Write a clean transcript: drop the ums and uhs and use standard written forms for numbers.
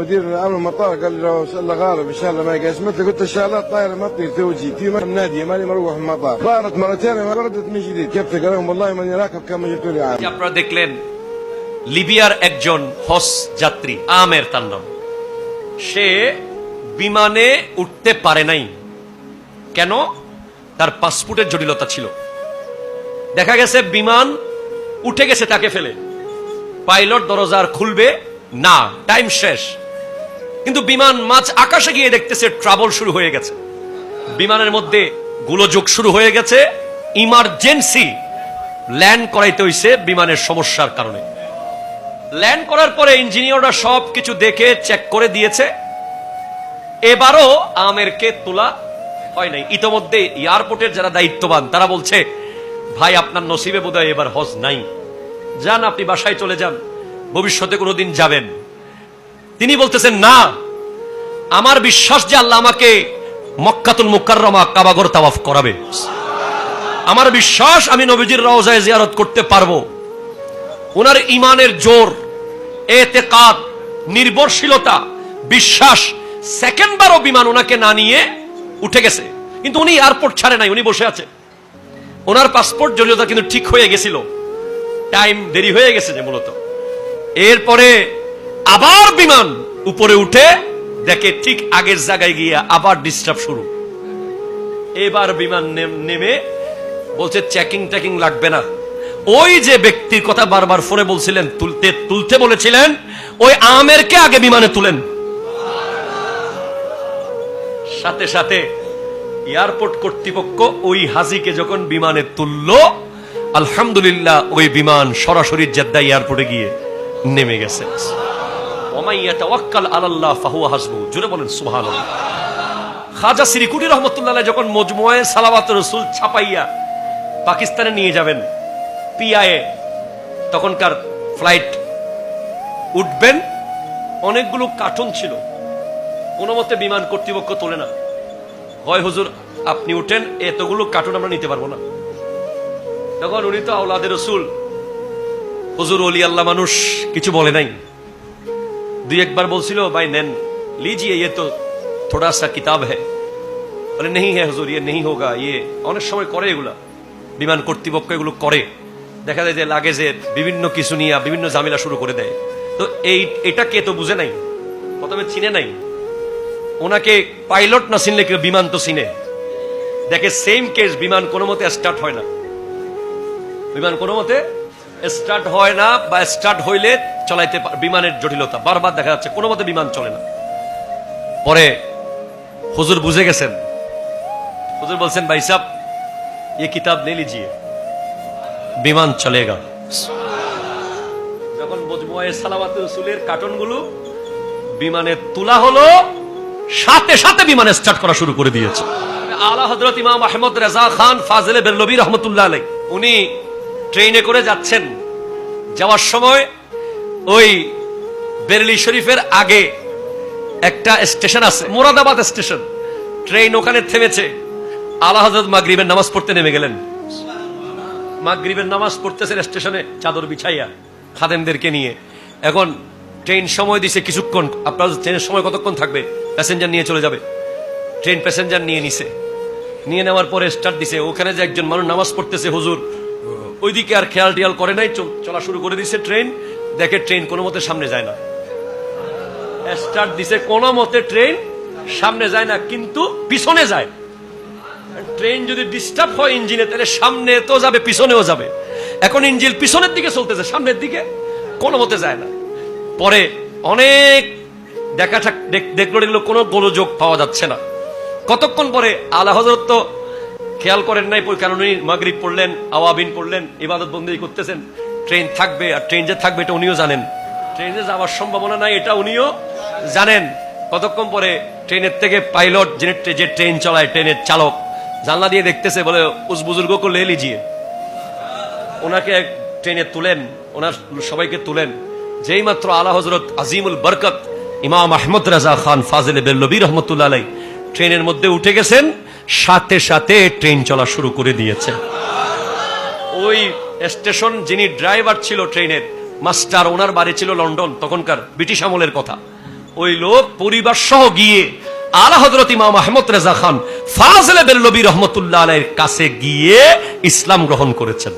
مدير امن المطار قال لي لو ان شاء الله غارب ان شاء الله ما يجي اسمت قلت ان شاء الله الطائره ما تطير توجي في ناديه ماني مروح من المطار طارت مرتين ما ردت من جديد كيف قال لهم والله ماني راكب كما جبتوا لي عام আপনারা দেখলেন লিবিয়ার একজন হজ যাত্রী আমের তার নাম, সে বিমানে উঠতে পারে নাই। কেন? তার পাসপোর্টের জটিলতা ছিল। দেখা গেছে বিমান উঠে গেছে তাকে ফেলে, পাইলট দরজার খুলবে না, টাইম শেষ। কিন্তু বিমান মাঝ আকাশে গিয়ে দেখতেছে ট্রাবল শুরু হয়ে গেছে, বিমানের মধ্যে গোলযোগ শুরু হয়ে গেছে, ইমার্জেন্সি ল্যান্ড করাইতে হইছে বিমানের সমস্যার কারণে। ল্যান্ড করার পরে ইঞ্জিনিয়াররা সবকিছু দেখে চেক করে দিয়েছে, এবারও আমেরকে তোলা হয় নাই। ইতোমধ্যে এয়ারপোর্টের যারা দায়িত্ববান তারা বলছে, ভাই আপনার নসিবে বোধহয় এবার হজ নাই, যান আপনি বাসায় চলে যান, ভবিষ্যতে কোনোদিন যাবেন। তিনি বলতেছেন, না, আমার বিশ্বাস যে আল্লাহ আমাকে মক্কাতুল মুকাররমা কাবাগর তাওয়াফ করাবে, আমার বিশ্বাস আমি নবীজির রওজায়ে জিয়ারত করতে পারবো। ওনার ইমানের জোর, এতেকাদ, নির্ভরশীলতা, বিশ্বাস, সেকেন্ডবারও বিমান ওনাকে না নিয়ে উঠে গেছে। কিন্তু উনি এয়ারপোর্ট ছাড়ে নাই, উনি বসে আছে। ওনার পাসপোর্ট জটিলতা কিন্তু ঠিক হয়ে গেছিল, টাইম দেরি হয়ে গেছে যে মূলত। এরপরে আবার বিমান উপরে উঠে দেখে ঠিক আগের জায়গায় গিয়ে আবার ডিস্টার্ব শুরু। এবার বিমান নেমে বলছে চেকিং টেকিং লাগবে না। ওই যে ব্যক্তির কথা বারবার ফোনে বলছিলেন, তুলতে বলেছিলেন, ওই আমেরকে আগে বিমানে তুলেন। সাথে সাথে এয়ারপোর্ট কর্তৃপক্ষ ওই হাজিকে যখন বিমানে তুলল, আলহামদুলিল্লাহ ওই বিমান সরাসরি জেদ্দা এয়ারপোর্টে গিয়ে নেমে গেছে। ওমাই ইয়াতাওয়াক্কাল আলাল্লাহ ফাহুয়া হাসবু, জোরে বলেন সুবহানাল্লাহ। খাজা সিরিকুটি রহমতুল্লাহ যখন মজমুয়ে সালাওয়াত রাসূল ছাপাইয়া পাকিস্তানে নিয়ে যাবেন পিআইএ, তখনকার ফ্লাইট উঠবেন, অনেকগুলো কার্টুন ছিল, কোনো মতে বিমান কর্তৃপক্ষ তোলে না। হয় হুজুর আপনি উঠেন, এতগুলো কার্টুন আমরা নিতে পারবো না। তখন উনি তো আওলাদে রসুল, হুজুর ওলি আল্লাহ মানুষ, কিছু বলে নাই। দুই একবার বলছিল, ভাই নেন লিজিয়ে, ये तो थोड़ा सा किताब है। বলে नहीं है হুজুর, ये नहीं होगा। ये অনেক সময় করে এগুলা, বিমান কর্তৃপক্ষ এগুলো করে। দেখা যায় যে লাগেজের বিভিন্ন কিছু নিয়ে বিভিন্ন ঝামেলা শুরু করে দেয়। তো এটা কে তো বুঝে নাই, প্রথমে চিনে নাই। ওনাকে পাইলট না চিনলে কেউ বিমান তো চিনে। দেখে সেম কেস, বিমান কোনো মতে স্টার্ট হয় না, বিমান কোনো মতে স্টার্ট হয় না, বা স্টার্ট হইলে চলাইতে বিমানের জটিলতা, বারবার দেখা যাচ্ছে কোনো মতে বিমান চলে না। পরে হুজুর বুঝে গেছেন, হুজুর বলছেন, ভাই সাহেব ये किताब ले लीजिए, বিমান চলেগা। যখন মজমুয়ে সালাওয়াত রাসূলের কার্টুনগুলো বিমানে তোলা হলো, সাথে সাথে বিমান স্টার্ট করা শুরু করে দিয়েছে। আলা হযরত ইমাম আহমদ রেজা খান ফাজিলে বেরলভী রহমাতুল্লাহ আলাইহি, উনি ট্রেনে করে যাচ্ছেন। যাওয়ার সময় ওই বেরেলি শরীফের আগে একটা স্টেশন আছে, মুরাদাবাদ স্টেশন, ট্রেন ওখানে থেমেছে। আলা হযরত মাগরিবের নামাজ পড়তে নেমে গেলেন। মাগরিবের নামাজ পড়তেছেন স্টেশনে চাদর বিছাইয়া খাদেমদেরকে নিয়ে। এখন ট্রেন সময় দিছে কিছুক্ষণ, আপনার ট্রেনের সময় কতক্ষণ থাকবে, প্যাসেঞ্জার নিয়ে চলে যাবে। ট্রেন প্যাসেঞ্জার নিয়ে নিছে, নিয়ে নেওয়ার পরে স্টার্ট দিছে। ওখানে যে একজন মানুষ নামাজ পড়তেছে, হুজুর ওইদিকে আর খেয়াল টিয়াল করে নাই, চলা শুরু করে দিছে ট্রেন। দেখে ট্রেন কোনো মতে সামনে যায় না, স্টার্ট দিছে, কোনো মতে ট্রেন সামনে যায় না, কিন্তু পিছনে যায়। ট্রেন যদি ডিস্টার্ব হয় ইঞ্জিনে, তাহলে সামনে তো যাবে, পিছনেও যাবে। এখন ইঞ্জিন পিছনের দিকে চলতেছে, সামনের দিকে কোনো মতে যায় না। পরে অনেক দেখলো কোনো গোলযোগ পাওয়া যাচ্ছে না। কতক্ষণ পরে আলা হযরত তো খেয়াল করেন নাই, কারণ উনি মাগরিব পড়লেন, আওয়াবিন পড়লেন, ইবাদত বন্দেগী করতেছেন। ট্রেন থাকবে, আর ট্রেন যে থাকবে এটা উনিও জানেন, ট্রেনে যাওয়ার সম্ভাবনা নাই এটা উনিও জানেন। কতক্ষণ পরে ট্রেনের থেকে পাইলট, যে ট্রেন চালায়, ট্রেনের চালক, জানলা দিয়ে দেখতেছে, বলে উস বুজুর্গো কো লে লিজিয়ে। ওনাকে ট্রেনে তুলেন, ওনার সবাইকে তুলেন। যেই মাত্র আলা হযরত আজিমুল বরকত ইমাম আহমদ রেজা খান ফাজিলে বেরলভী রহমতুল্লাহ আলাইহি ট্রেনের মধ্যে উঠে গেছেন, সাথে সাথে ট্রেন চলা শুরু করে দিয়েছে। ওই স্টেশন যিনি ড্রাইভার ছিল ট্রেনের, মাস্টার, ওনার বাড়ি ছিল লন্ডন, তখনকার ব্রিটিশ আমলের কথা। ওই লোক পরিবার সহ গিয়ে আলা হযরত ইমাম আহমদ রেজা খান ফাজলে বেরলভী রহমতুল্লাহ আলাইহির কাছে গিয়ে ইসলাম গ্রহণ করেছেন।